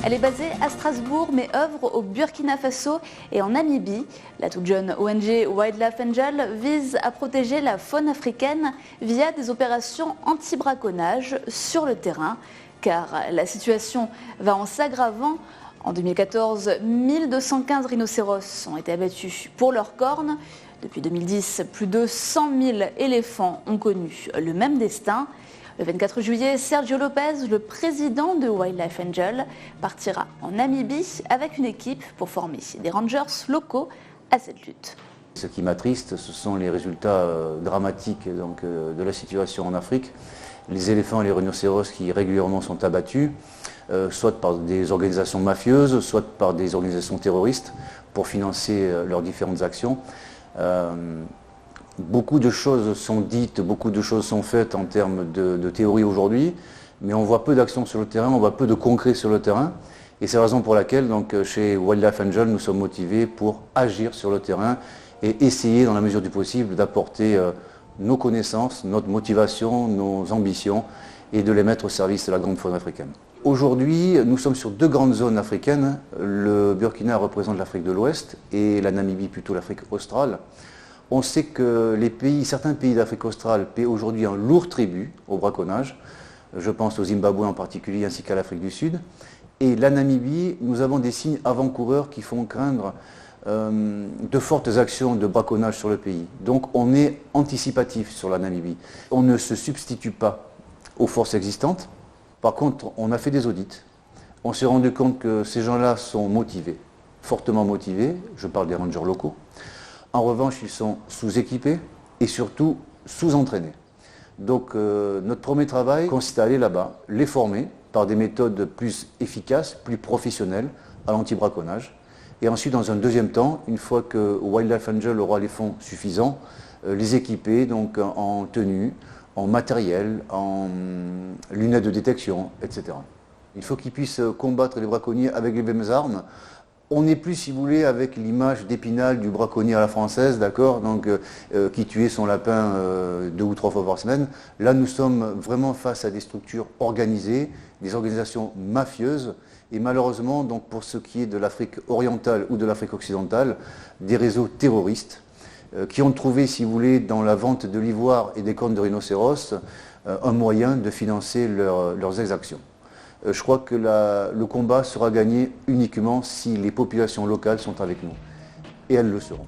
Elle est basée à Strasbourg mais œuvre au Burkina Faso et en Namibie. La toute jeune ONG Wildlife Angel vise à protéger la faune africaine via des opérations anti-braconnage sur le terrain, car la situation va en s'aggravant. En 2014, 1215 rhinocéros ont été abattus pour leurs cornes. Depuis 2010, plus de 100 000 éléphants ont connu le même destin. Le 24 juillet, Sergio Lopez, le président de Wildlife Angel, partira en Namibie avec une équipe pour former des rangers locaux à cette lutte. Ce qui m'attriste, ce sont les résultats dramatiques de la situation en Afrique. Les éléphants et les rhinocéros qui régulièrement sont abattus, soit par des organisations mafieuses, soit par des organisations terroristes pour financer leurs différentes actions. Beaucoup de choses sont dites, beaucoup de choses sont faites en termes de théorie aujourd'hui, mais on voit peu d'actions sur le terrain, on voit peu de concret sur le terrain. Et c'est la raison pour laquelle chez Wildlife Angel, nous sommes motivés pour agir sur le terrain et essayer, dans la mesure du possible, d'apporter nos connaissances, notre motivation, nos ambitions et de les mettre au service de la grande faune africaine. Aujourd'hui, nous sommes sur deux grandes zones africaines. Le Burkina représente l'Afrique de l'Ouest et la Namibie plutôt l'Afrique australe. On sait que certains pays d'Afrique australe paient aujourd'hui un lourd tribut au braconnage. Je pense au Zimbabwe en particulier ainsi qu'à l'Afrique du Sud. Et la Namibie, nous avons des signes avant-coureurs qui font craindre de fortes actions de braconnage sur le pays. Donc on est anticipatif sur la Namibie. On ne se substitue pas aux forces existantes. Par contre, on a fait des audits. On s'est rendu compte que ces gens-là sont motivés, fortement motivés. Je parle des rangers locaux. En revanche, ils sont sous-équipés et surtout sous-entraînés. Donc notre premier travail consiste à aller là-bas, les former par des méthodes plus efficaces, plus professionnelles à l'anti-braconnage. Et ensuite, dans un deuxième temps, une fois que Wildlife Angel aura les fonds suffisants, les équiper en tenue, en matériel, en lunettes de détection, etc. Il faut qu'ils puissent combattre les braconniers avec les mêmes armes. On n'est plus, si vous voulez, avec l'image d'Épinal du braconnier à la française, d'accord, qui tuait son lapin 2 ou 3 fois par semaine. Là, nous sommes vraiment face à des structures organisées, des organisations mafieuses, et malheureusement, pour ce qui est de l'Afrique orientale ou de l'Afrique occidentale, des réseaux terroristes qui ont trouvé, si vous voulez, dans la vente de l'ivoire et des cornes de rhinocéros, un moyen de financer leurs exactions. Je crois que le combat sera gagné uniquement si les populations locales sont avec nous. Et elles le seront.